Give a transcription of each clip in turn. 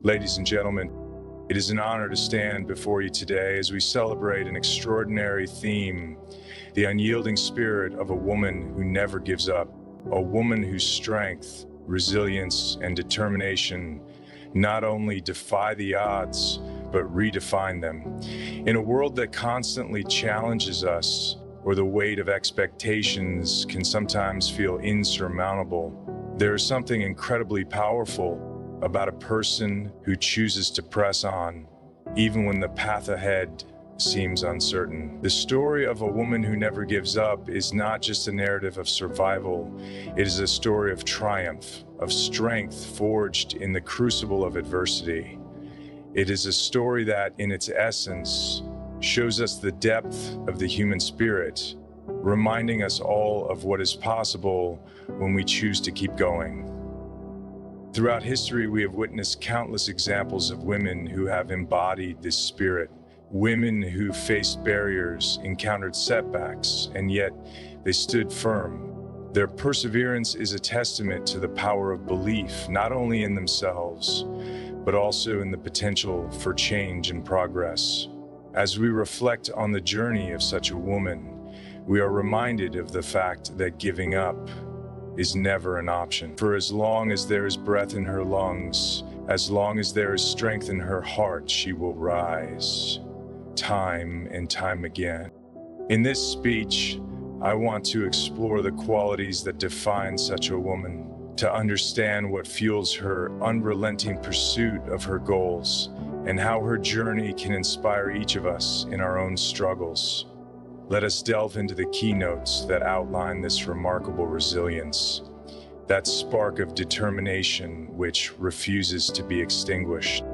Ladies and gentlemen, it is an honor to stand before you today as we celebrate an extraordinary theme, the unyielding spirit of a woman who never gives up, a woman whose strength, resilience, and determination not only defy the odds, but redefine them. In a world that constantly challenges us, where the weight of expectations can sometimes feel insurmountable, there is something incredibly powerful about a person who chooses to press on, even when the path ahead seems uncertain. The story of a woman who never gives up is not just a narrative of survival, it is a story of triumph, of strength forged in the crucible of adversity. It is a story that, in its essence, shows us the depth of the human spirit, reminding us all of what is possible when we choose to keep going. Throughout history, we have witnessed countless examples of women who have embodied this spirit, women who faced barriers, encountered setbacks, and yet they stood firm. Their perseverance is a testament to the power of belief, not only in themselves, but also in the potential for change and progress. As we reflect on the journey of such a woman, we are reminded of the fact that giving up is never an option. For as long as there is breath in her lungs, as long as there is strength in her heart, she will rise, time and time again. In this speech, I want to explore the qualities that define such a woman, to understand what fuels her unrelenting pursuit of her goals, and how her journey can inspire each of us in our own struggles. Let us delve into the keynotes that outline this remarkable resilience, that spark of determination which refuses to be extinguished.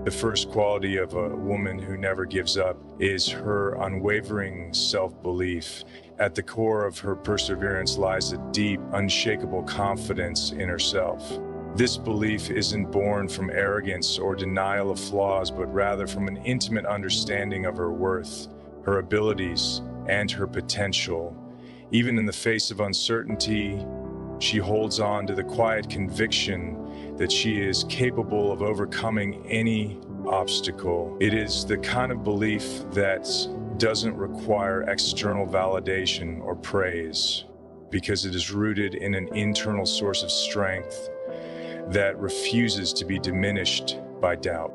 The first quality of a woman who never gives up is her unwavering self-belief. At the core of her perseverance lies a deep, unshakable confidence in herself. This belief isn't born from arrogance or denial of flaws, but rather from an intimate understanding of her worth, her abilities, and her potential. Even in the face of uncertainty, she holds on to the quiet conviction that she is capable of overcoming any obstacle. It is the kind of belief that doesn't require external validation or praise, because it is rooted in an internal source of strength that refuses to be diminished by doubt.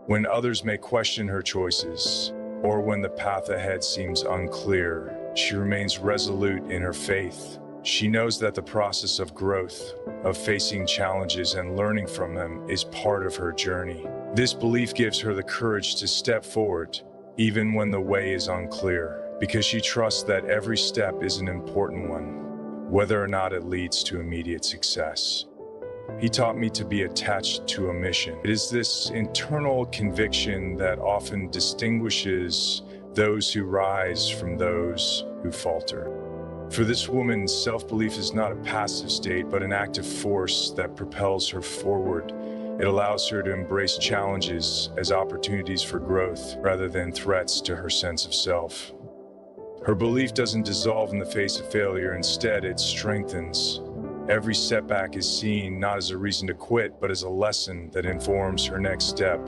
When others may question her choices, or when the path ahead seems unclear, she remains resolute in her faith. She knows that the process of growth, of facing challenges and learning from them, is part of her journey. This belief gives her the courage to step forward, even when the way is unclear, because she trusts that every step is an important one, whether or not it leads to immediate success. He taught me to be attached to a mission. It is this internal conviction that often distinguishes those who rise from those who falter. For this woman, self-belief is not a passive state, but an active force that propels her forward. It allows her to embrace challenges as opportunities for growth rather than threats to her sense of self. Her belief doesn't dissolve in the face of failure. Instead, it strengthens. Every setback is seen not as a reason to quit, but as a lesson that informs her next step.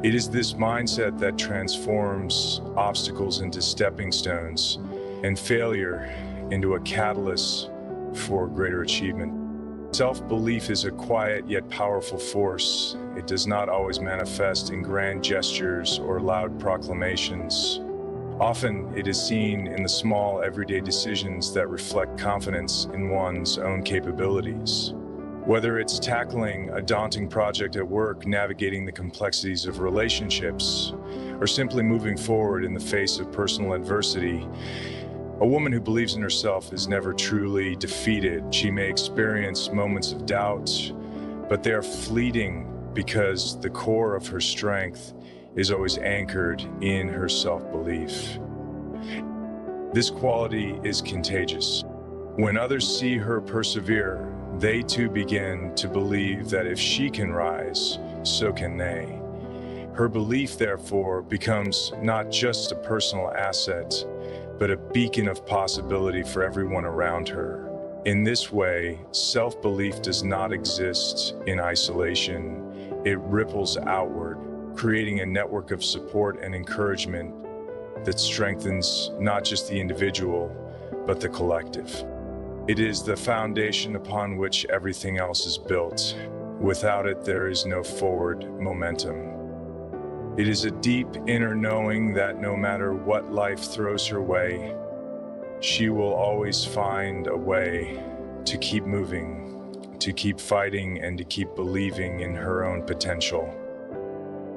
It is this mindset that transforms obstacles into stepping stones and failure into a catalyst for greater achievement. Self-belief is a quiet yet powerful force. It does not always manifest in grand gestures or loud proclamations. Often, it is seen in the small, everyday decisions that reflect confidence in one's own capabilities. Whether it's tackling a daunting project at work, navigating the complexities of relationships, or simply moving forward in the face of personal adversity, a woman who believes in herself is never truly defeated. She may experience moments of doubt, but they are fleeting because the core of her strength is always anchored in her self-belief. This quality is contagious. When others see her persevere, they too begin to believe that if she can rise, so can they. Her belief, therefore, becomes not just a personal asset, but a beacon of possibility for everyone around her. In this way, self-belief does not exist in isolation. it ripples outward, creating a network of support and encouragement that strengthens not just the individual, but the collective. It is the foundation upon which everything else is built. Without it, there is no forward momentum. It is a deep inner knowing that no matter what life throws her way, she will always find a way to keep moving, to keep fighting, and to keep believing in her own potential.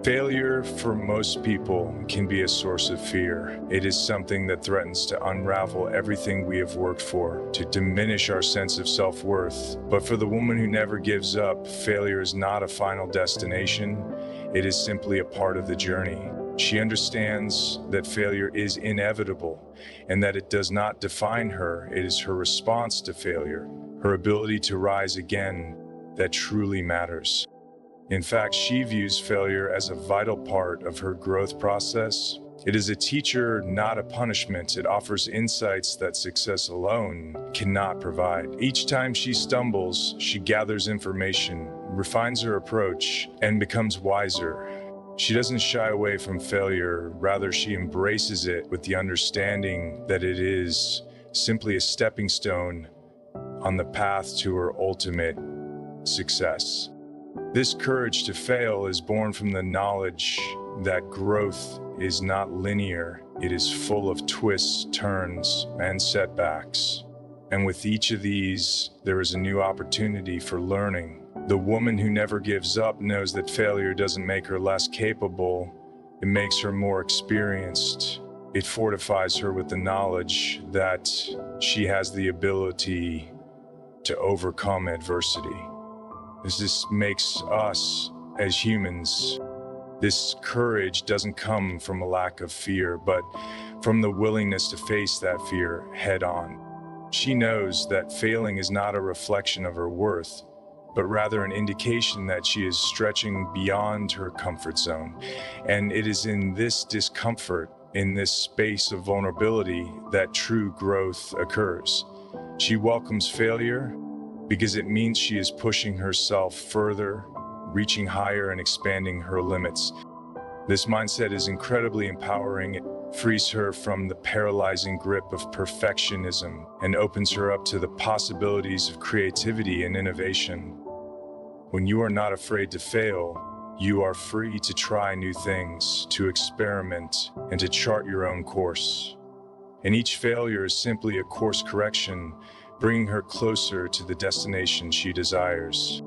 Failure for most people can be a source of fear. It is something that threatens to unravel everything we have worked for, to diminish our sense of self-worth. But for the woman who never gives up, failure is not a final destination. It is simply a part of the journey. She understands that failure is inevitable and that it does not define her. It is her response to failure, her ability to rise again, that truly matters. In fact, she views failure as a vital part of her growth process. It is a teacher, not a punishment. It offers insights that success alone cannot provide. Each time she stumbles, she gathers information, refines her approach, and becomes wiser. She doesn't shy away from failure. Rather, she embraces it with the understanding that it is simply a stepping stone on the path to her ultimate success. This courage to fail is born from the knowledge that growth is not linear. It is full of twists, turns, and setbacks. And with each of these, there is a new opportunity for learning. The woman who never gives up knows that failure doesn't make her less capable. It makes her more experienced. It fortifies her with the knowledge that she has the ability to overcome adversity. This makes us, as humans, this courage doesn't come from a lack of fear, but from the willingness to face that fear head on. She knows that failing is not a reflection of her worth, but rather an indication that she is stretching beyond her comfort zone. And it is in this discomfort, in this space of vulnerability, that true growth occurs. She welcomes failure because it means she is pushing herself further, reaching higher, and expanding her limits. This mindset is incredibly empowering. It frees her from the paralyzing grip of perfectionism and opens her up to the possibilities of creativity and innovation. When you are not afraid to fail, you are free to try new things, to experiment, and to chart your own course. And each failure is simply a course correction, bringing her closer to the destination she desires.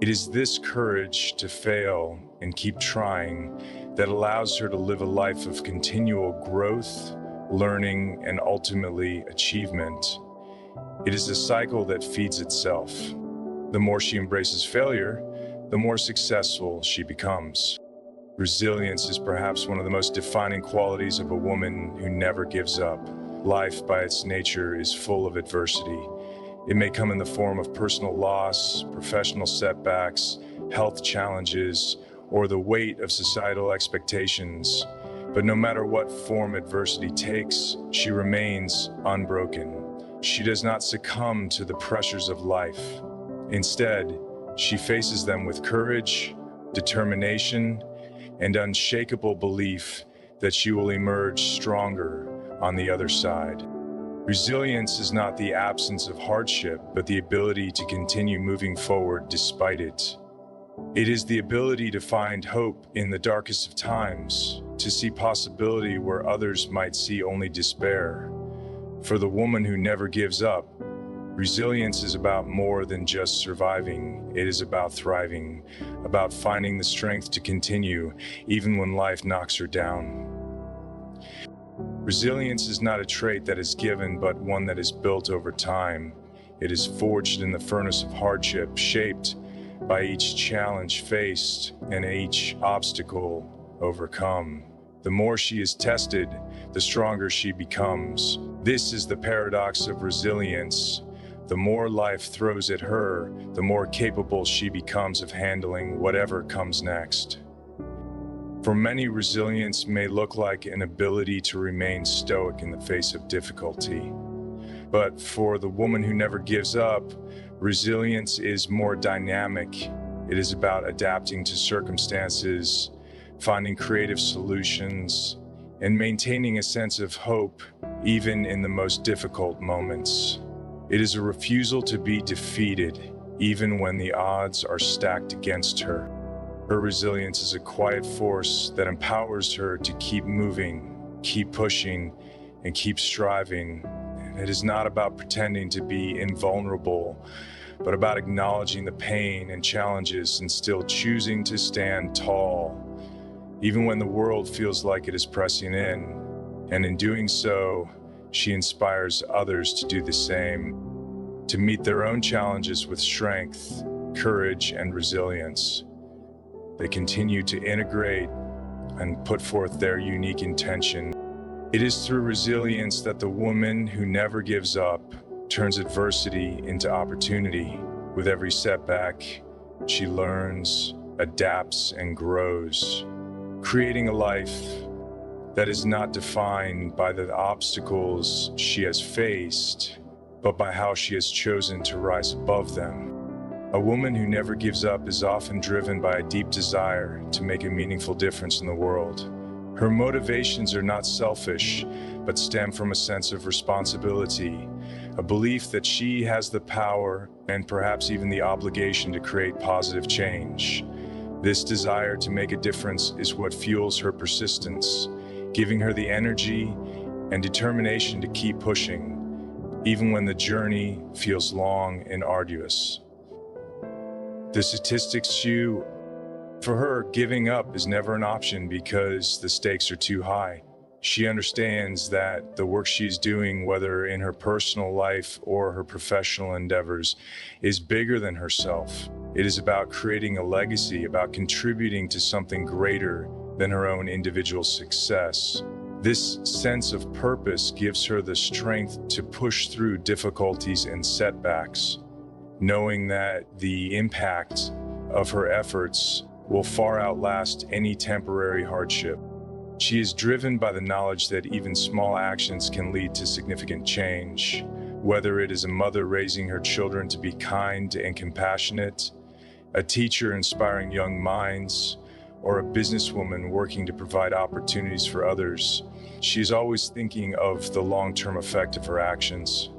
It is this courage to fail and keep trying that allows her to live a life of continual growth, learning, and ultimately achievement. It is a cycle that feeds itself. The more she embraces failure, the more successful she becomes. Resilience is perhaps one of the most defining qualities of a woman who never gives up. Life, by its nature, is full of adversity. It may come in the form of personal loss, professional setbacks, health challenges, or the weight of societal expectations. But no matter what form adversity takes, she remains unbroken. She does not succumb to the pressures of life. Instead, she faces them with courage, determination, and unshakable belief that she will emerge stronger on the other side. Resilience is not the absence of hardship, but the ability to continue moving forward despite it. It is the ability to find hope in the darkest of times, to see possibility where others might see only despair. For the woman who never gives up, resilience is about more than just surviving. It is about thriving, about finding the strength to continue even when life knocks her down. Resilience is not a trait that is given, but one that is built over time. It is forged in the furnace of hardship, shaped by each challenge faced and each obstacle overcome. The more she is tested, the stronger she becomes. This is the paradox of resilience. The more life throws at her, the more capable she becomes of handling whatever comes next. For many, resilience may look like an ability to remain stoic in the face of difficulty. But for the woman who never gives up, resilience is more dynamic. It is about adapting to circumstances, finding creative solutions, and maintaining a sense of hope even in the most difficult moments. It is a refusal to be defeated even when the odds are stacked against her. Her resilience is a quiet force that empowers her to keep moving, keep pushing, and keep striving. It is not about pretending to be invulnerable, but about acknowledging the pain and challenges and still choosing to stand tall, even when the world feels like it is pressing in. And in doing so, she inspires others to do the same, to meet their own challenges with strength, courage, and resilience. They continue to integrate and put forth their unique intention. It is through resilience that the woman who never gives up turns adversity into opportunity. With every setback, she learns, adapts, and grows, creating a life that is not defined by the obstacles she has faced, but by how she has chosen to rise above them. A woman who never gives up is often driven by a deep desire to make a meaningful difference in the world. Her motivations are not selfish, but stem from a sense of responsibility, a belief that she has the power and perhaps even the obligation to create positive change. This desire to make a difference is what fuels her persistence, giving her the energy and determination to keep pushing, even when the journey feels long and arduous. The statistics show, for her, giving up is never an option because the stakes are too high. She understands that the work she's doing, whether in her personal life or her professional endeavors, is bigger than herself. It is about creating a legacy, about contributing to something greater than her own individual success. This sense of purpose gives her the strength to push through difficulties and setbacks, knowing that the impact of her efforts will far outlast any temporary hardship. She is driven by the knowledge that even small actions can lead to significant change, whether it is a mother raising her children to be kind and compassionate, a teacher inspiring young minds, or a businesswoman working to provide opportunities for others. She is always thinking of the long-term effect of her actions.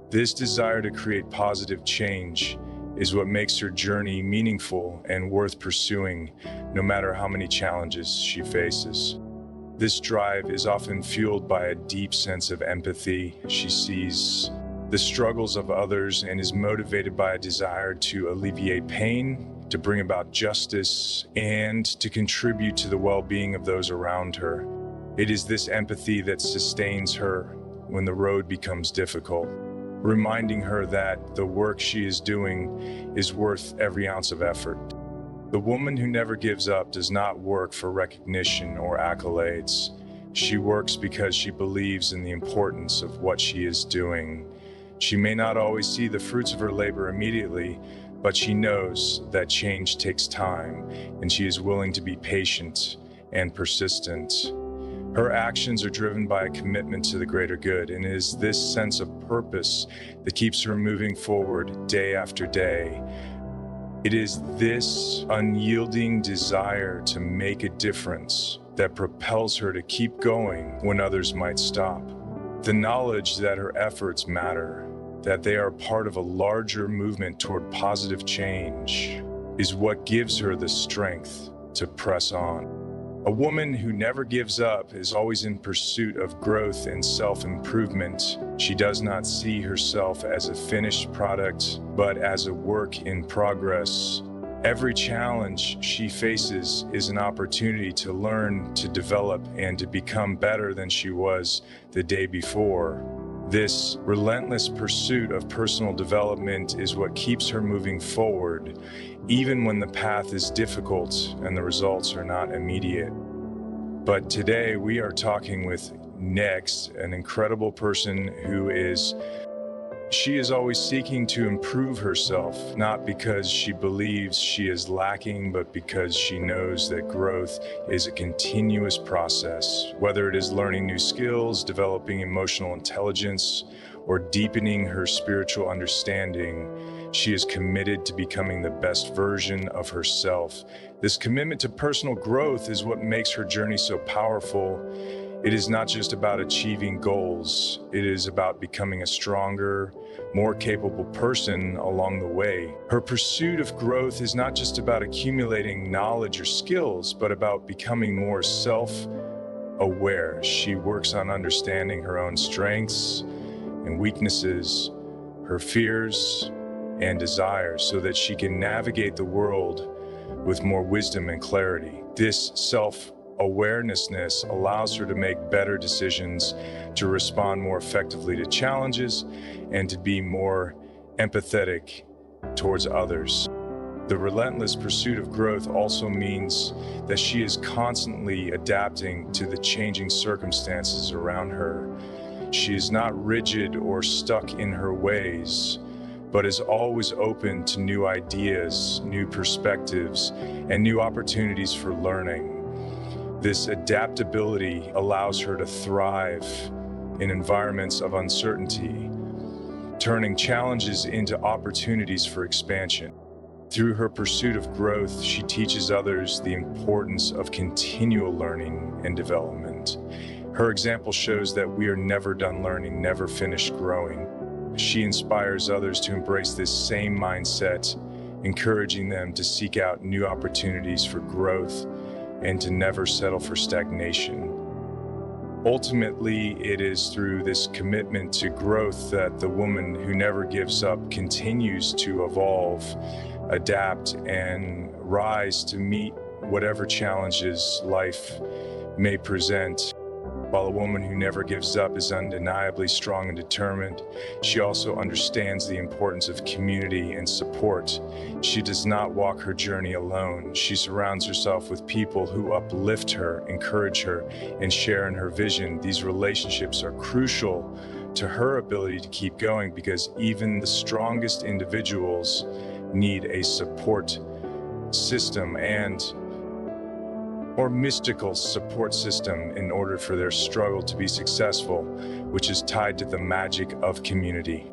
This desire to create positive change is what makes her journey meaningful and worth pursuing, no matter how many challenges she faces. This drive is often fueled by a deep sense of empathy. She sees the struggles of others and is motivated by a desire to alleviate pain, to bring about justice, and to contribute to the well-being of those around her. It is this empathy that sustains her when the road becomes difficult, reminding her that the work she is doing is worth every ounce of effort. The woman who never gives up does not work for recognition or accolades. She works because she believes in the importance of what she is doing. She may not always see the fruits of her labor immediately, but she knows that change takes time, and she is willing to be patient and persistent. Her actions are driven by a commitment to the greater good, and it is this sense of purpose that keeps her moving forward day after day. It is this unyielding desire to make a difference that propels her to keep going when others might stop. The knowledge that her efforts matter, that they are part of a larger movement toward positive change, is what gives her the strength to press on. A woman who never gives up is always in pursuit of growth and self-improvement. She does not see herself as a finished product, but as a work in progress. Every challenge she faces is an opportunity to learn, to develop, and to become better than she was the day before. This relentless pursuit of personal development is what keeps her moving forward, even when the path is difficult and the results are not immediate. But today we are talking with Next, an incredible person who is always seeking to improve herself, not because she believes she is lacking, but because she knows that growth is a continuous process. Whether it is learning new skills, developing emotional intelligence, or deepening her spiritual understanding, She is committed to becoming the best version of herself. This commitment to personal growth is what makes her journey so powerful. It is not just about achieving goals, it is about becoming a stronger, more capable person along the way. Her pursuit of growth is not just about accumulating knowledge or skills, but about becoming more self-aware. She works on understanding her own strengths and weaknesses, her fears and desires, so that she can navigate the world with more wisdom and clarity. This self-awareness allows her to make better decisions, to respond more effectively to challenges, and to be more empathetic towards others. The relentless pursuit of growth also means that she is constantly adapting to the changing circumstances around her. She is not rigid or stuck in her ways, but is always open to new ideas, new perspectives, and new opportunities for learning. This adaptability allows her to thrive in environments of uncertainty, turning challenges into opportunities for expansion. Through her pursuit of growth, she teaches others the importance of continual learning and development. Her example shows that we are never done learning, never finished growing. She inspires others to embrace this same mindset, encouraging them to seek out new opportunities for growth and to never settle for stagnation. Ultimately, it is through this commitment to growth that the woman who never gives up continues to evolve, adapt, and rise to meet whatever challenges life may present. While a woman who never gives up is undeniably strong and determined, she also understands the importance of community and support. She does not walk her journey alone. She surrounds herself with people who uplift her, encourage her, and share in her vision. These relationships are crucial to her ability to keep going, because even the strongest individuals need a support system or mystical support system in order for their struggle to be successful, which is tied to the magic of community.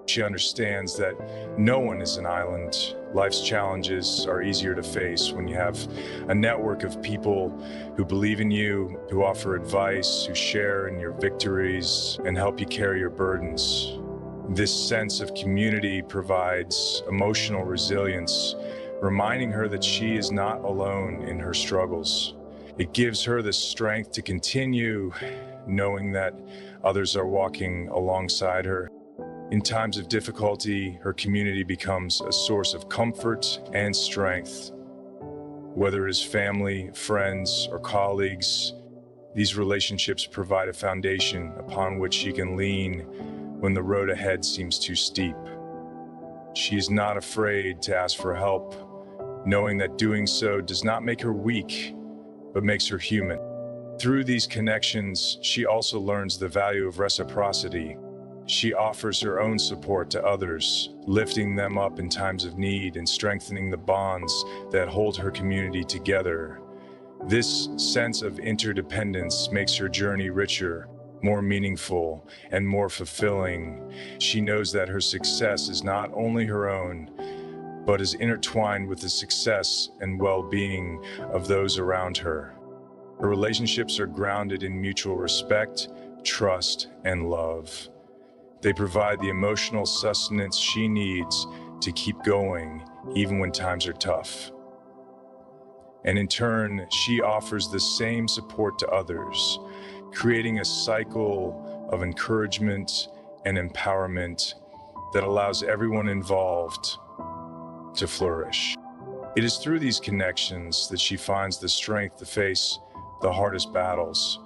She understands that no one is an island. Life's challenges are easier to face when you have a network of people who believe in you, who offer advice, who share in your victories, and help you carry your burdens. This sense of community provides emotional resilience, reminding her that she is not alone in her struggles. It gives her the strength to continue, knowing that others are walking alongside her. In times of difficulty, her community becomes a source of comfort and strength. Whether it is family, friends, or colleagues, these relationships provide a foundation upon which she can lean when the road ahead seems too steep. She is not afraid to ask for help, knowing that doing so does not make her weak, but makes her human. Through these connections, she also learns the value of reciprocity. She offers her own support to others, lifting them up in times of need and strengthening the bonds that hold her community together. This sense of interdependence makes her journey richer, more meaningful, and more fulfilling. She knows that her success is not only her own, but is intertwined with the success and well-being of those around her. Her relationships are grounded in mutual respect, trust, and love. They provide the emotional sustenance she needs to keep going, even when times are tough. And in turn, she offers the same support to others, creating a cycle of encouragement and empowerment that allows everyone involved to flourish. It is through these connections that she finds the strength to face the hardest battles,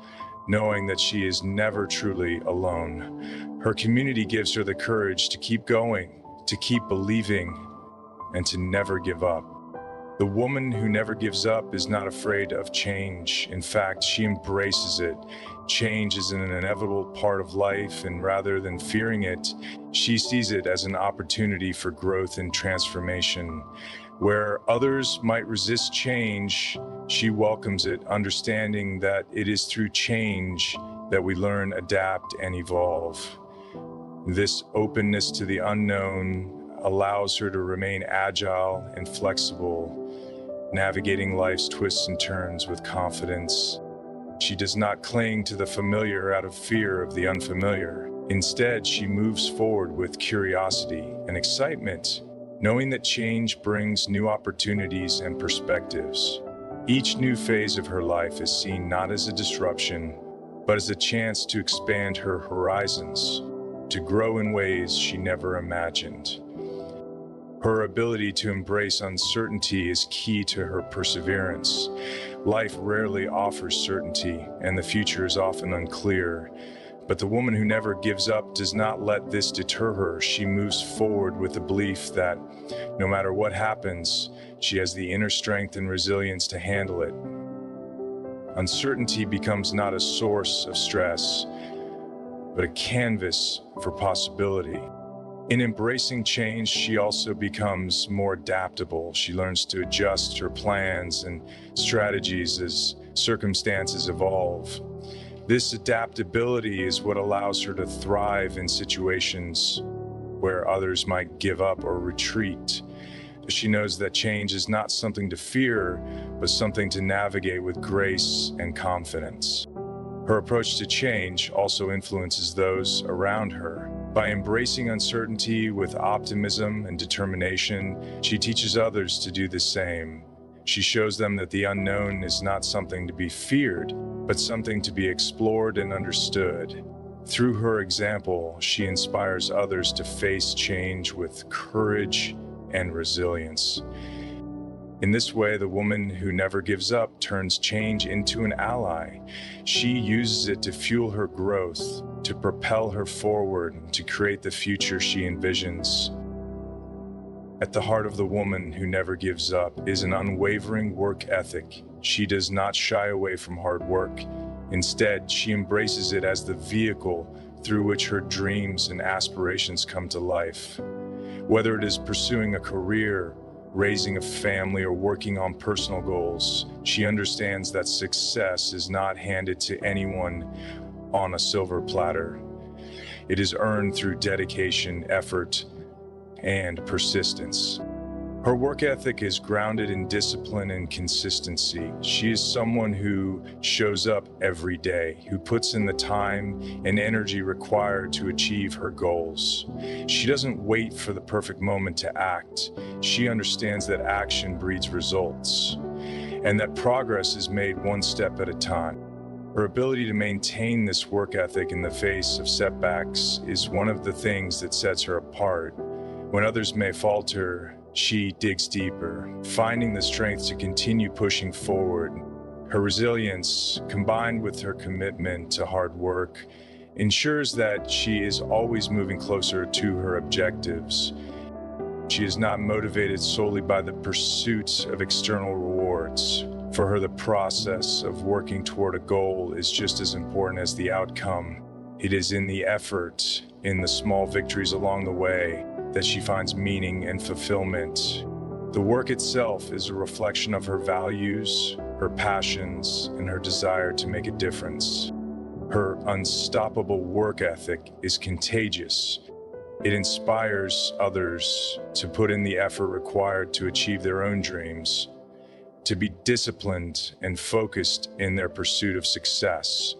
knowing that she is never truly alone. Her community gives her the courage to keep going, to keep believing, and to never give up. The woman who never gives up is not afraid of change. In fact, she embraces it. Change is an inevitable part of life, and rather than fearing it, she sees it as an opportunity for growth and transformation. Where others might resist change, she welcomes it, understanding that it is through change that we learn, adapt, and evolve. This openness to the unknown allows her to remain agile and flexible, navigating life's twists and turns with confidence. She does not cling to the familiar out of fear of the unfamiliar. Instead, she moves forward with curiosity and excitement, knowing that change brings new opportunities and perspectives. Each new phase of her life is seen not as a disruption, but as a chance to expand her horizons, to grow in ways she never imagined. Her ability to embrace uncertainty is key to her perseverance. Life rarely offers certainty, and the future is often unclear. But the woman who never gives up does not let this deter her. She moves forward with the belief that no matter what happens, she has the inner strength and resilience to handle it. Uncertainty becomes not a source of stress, but a canvas for possibility. In embracing change, she also becomes more adaptable. She learns to adjust her plans and strategies as circumstances evolve. This adaptability is what allows her to thrive in situations where others might give up or retreat. She knows that change is not something to fear, but something to navigate with grace and confidence. Her approach to change also influences those around her. By embracing uncertainty with optimism and determination, she teaches others to do the same. She shows them that the unknown is not something to be feared, but something to be explored and understood. Through her example, she inspires others to face change with courage and resilience. In this way, the woman who never gives up turns change into an ally. She uses it to fuel her growth, to propel her forward, and to create the future she envisions. At the heart of the woman who never gives up is an unwavering work ethic. She does not shy away from hard work. Instead, she embraces it as the vehicle through which her dreams and aspirations come to life. Whether it is pursuing a career, raising a family, or working on personal goals, she understands that success is not handed to anyone on a silver platter. It is earned through dedication, effort, and persistence. Her work ethic is grounded in discipline and consistency. She is someone who shows up every day, who puts in the time and energy required to achieve her goals. She doesn't wait for the perfect moment to act. She understands that action breeds results, and that progress is made one step at a time. Her ability to maintain this work ethic in the face of setbacks is one of the things that sets her apart. When others may falter, she digs deeper, finding the strength to continue pushing forward. Her resilience, combined with her commitment to hard work, ensures that she is always moving closer to her objectives. She is not motivated solely by the pursuit of external rewards. For her, the process of working toward a goal is just as important as the outcome. It is in the effort, in the small victories along the way, that she finds meaning and fulfillment. The work itself is a reflection of her values, her passions, and her desire to make a difference. Her unstoppable work ethic is contagious. It inspires others to put in the effort required to achieve their own dreams, to be disciplined and focused in their pursuit of success.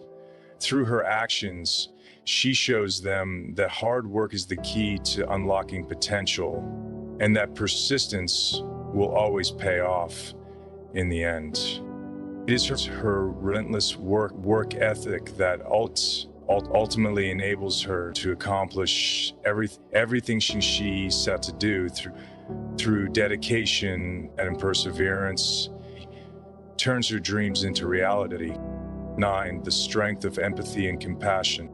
Through her actions, she shows them that hard work is the key to unlocking potential, and that persistence will always pay off in the end. It is her relentless work ethic that ultimately enables her to accomplish everything she set to do through dedication and perseverance, turns her dreams into reality. 9. The strength of empathy and compassion.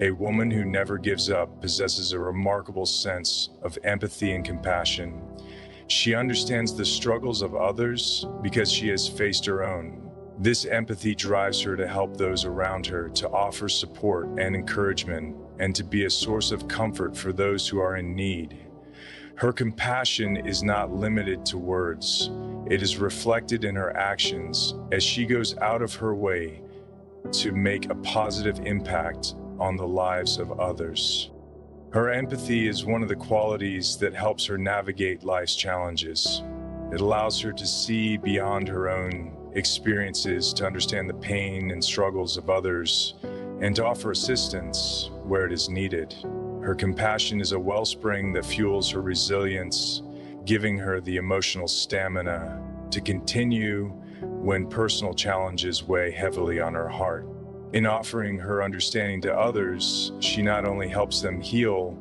A woman who never gives up possesses a remarkable sense of empathy and compassion. She understands the struggles of others because she has faced her own. This empathy drives her to help those around her, to offer support and encouragement, and to be a source of comfort for those who are in need. Her compassion is not limited to words. It is reflected in her actions as she goes out of her way to make a positive impact on the lives of others. Her empathy is one of the qualities that helps her navigate life's challenges. It allows her to see beyond her own experiences, to understand the pain and struggles of others, and to offer assistance where it is needed. Her compassion is a wellspring that fuels her resilience, giving her the emotional stamina to continue when personal challenges weigh heavily on her heart. In offering her understanding to others, she not only helps them heal,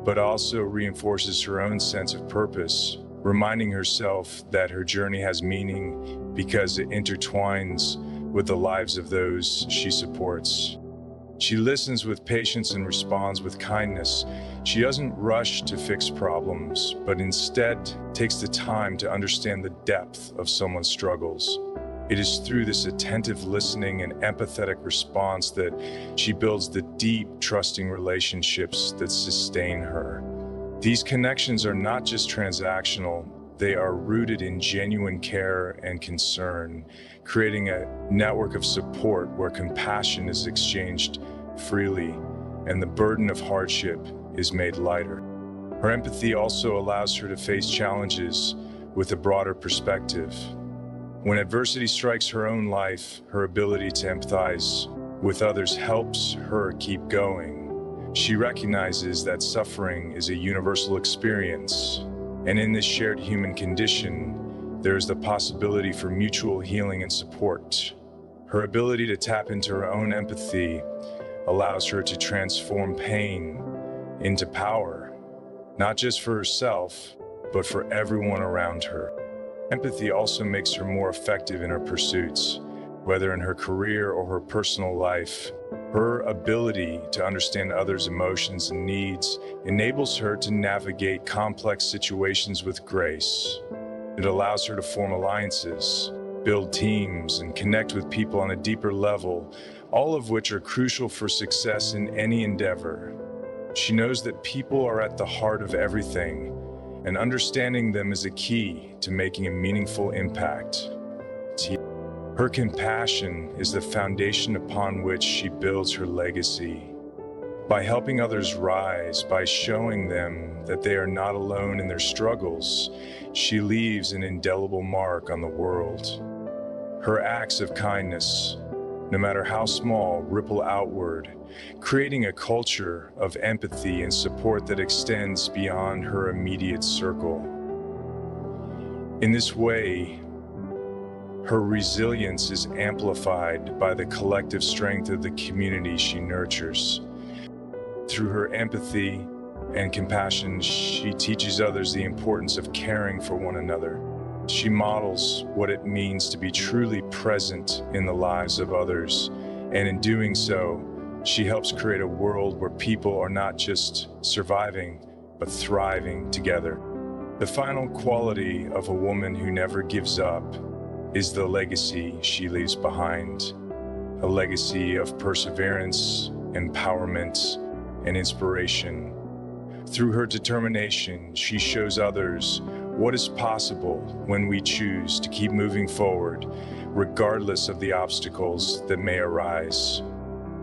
but also reinforces her own sense of purpose, reminding herself that her journey has meaning because it intertwines with the lives of those she supports. She listens with patience and responds with kindness. She doesn't rush to fix problems, but instead takes the time to understand the depth of someone's struggles. It is through this attentive listening and empathetic response that she builds the deep, trusting relationships that sustain her. These connections are not just transactional, they are rooted in genuine care and concern, creating a network of support where compassion is exchanged freely and the burden of hardship is made lighter. Her empathy also allows her to face challenges with a broader perspective. When adversity strikes her own life, her ability to empathize with others helps her keep going. She recognizes that suffering is a universal experience, and in this shared human condition, there is the possibility for mutual healing and support. Her ability to tap into her own empathy allows her to transform pain into power, not just for herself, but for everyone around her. Empathy also makes her more effective in her pursuits, whether in her career or her personal life. Her ability to understand others' emotions and needs enables her to navigate complex situations with grace. It allows her to form alliances, build teams, and connect with people on a deeper level, all of which are crucial for success in any endeavor. She knows that people are at the heart of everything, and understanding them is a key to making a meaningful impact. Her compassion is the foundation upon which she builds her legacy. By helping others rise, by showing them that they are not alone in their struggles, she leaves an indelible mark on the world. Her acts of kindness, no matter how small, ripple outward, creating a culture of empathy and support that extends beyond her immediate circle. In this way, her resilience is amplified by the collective strength of the community she nurtures. Through her empathy and compassion, she teaches others the importance of caring for one another. She models what it means to be truly present in the lives of others, and in doing so, she helps create a world where people are not just surviving, but thriving together. The final quality of a woman who never gives up is the legacy she leaves behind, a legacy of perseverance, empowerment, and inspiration. Through her determination, she shows others what is possible when we choose to keep moving forward, regardless of the obstacles that may arise.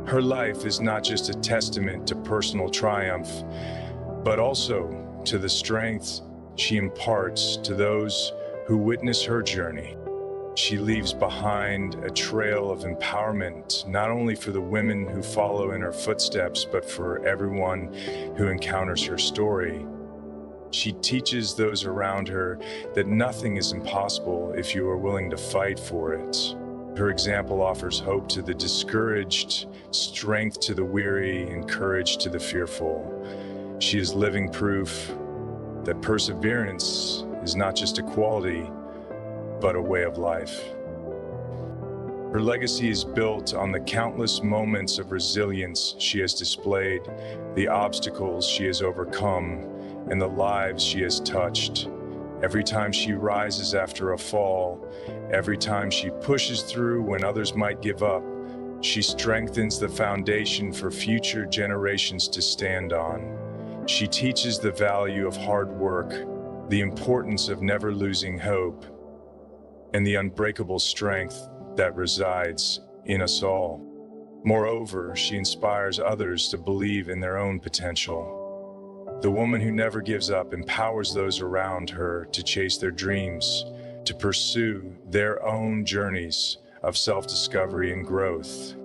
Her life is not just a testament to personal triumph, but also to the strength she imparts to those who witness her journey. She leaves behind a trail of empowerment, not only for the women who follow in her footsteps, but for everyone who encounters her story. She teaches those around her that nothing is impossible if you are willing to fight for it. Her example offers hope to the discouraged, strength to the weary, and courage to the fearful. She is living proof that perseverance is not just a quality, but a way of life. Her legacy is built on the countless moments of resilience she has displayed, the obstacles she has overcome, and the lives she has touched. Every time she rises after a fall, every time she pushes through when others might give up, she strengthens the foundation for future generations to stand on. She teaches the value of hard work, the importance of never losing hope, and the unbreakable strength that resides in us all. Moreover, she inspires others to believe in their own potential. The woman who never gives up empowers those around her to chase their dreams, to pursue their own journeys of self-discovery and growth.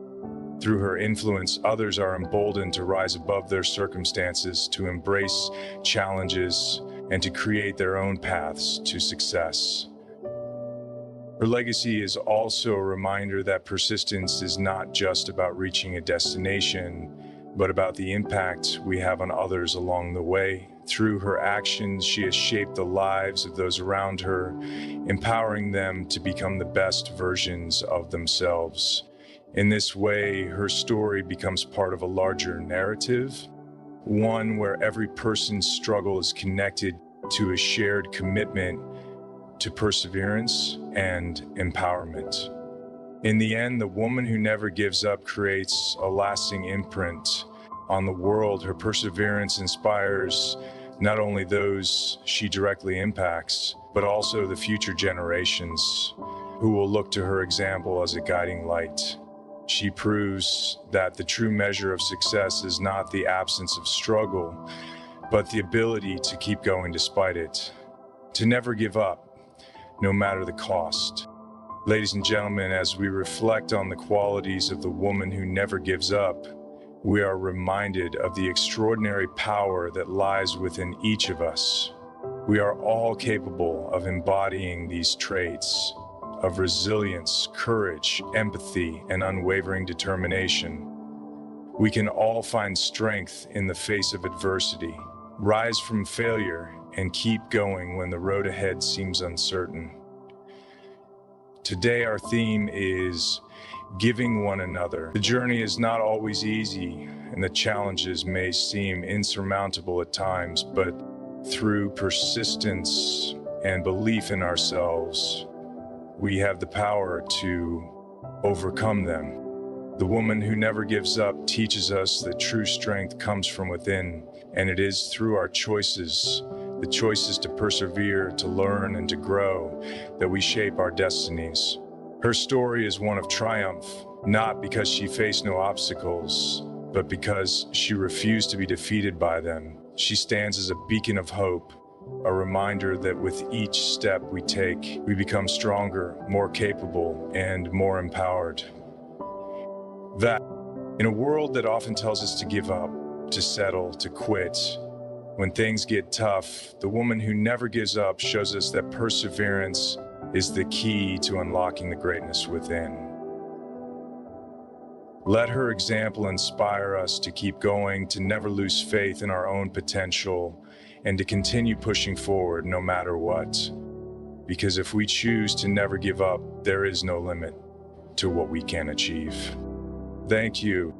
Through her influence, others are emboldened to rise above their circumstances, to embrace challenges, and to create their own paths to success. Her legacy is also a reminder that persistence is not just about reaching a destination, but about the impact we have on others along the way. Through her actions, she has shaped the lives of those around her, empowering them to become the best versions of themselves. In this way, her story becomes part of a larger narrative, one where every person's struggle is connected to a shared commitment to perseverance and empowerment. In the end, the woman who never gives up creates a lasting imprint on the world. Her perseverance inspires not only those she directly impacts, but also the future generations who will look to her example as a guiding light. She proves that the true measure of success is not the absence of struggle, but the ability to keep going despite it, to never give up, no matter the cost. Ladies and gentlemen, as we reflect on the qualities of the woman who never gives up, we are reminded of the extraordinary power that lies within each of us. We are all capable of embodying these traits of resilience, courage, empathy, and unwavering determination. We can all find strength in the face of adversity, rise from failure, and keep going when the road ahead seems uncertain. Today, our theme is giving one another. The journey is not always easy, and the challenges may seem insurmountable at times, but through persistence and belief in ourselves, we have the power to overcome them. The woman who never gives up teaches us that true strength comes from within, and it is through our choices, the choices to persevere, to learn, and to grow, that we shape our destinies. Her story is one of triumph, not because she faced no obstacles, but because she refused to be defeated by them. She stands as a beacon of hope, a reminder that with each step we take, we become stronger, more capable, and more empowered. That, in a world that often tells us to give up, to settle, to quit, when things get tough, the woman who never gives up shows us that perseverance is the key to unlocking the greatness within. Let her example inspire us to keep going, to never lose faith in our own potential, and to continue pushing forward no matter what. Because if we choose to never give up, there is no limit to what we can achieve. Thank you.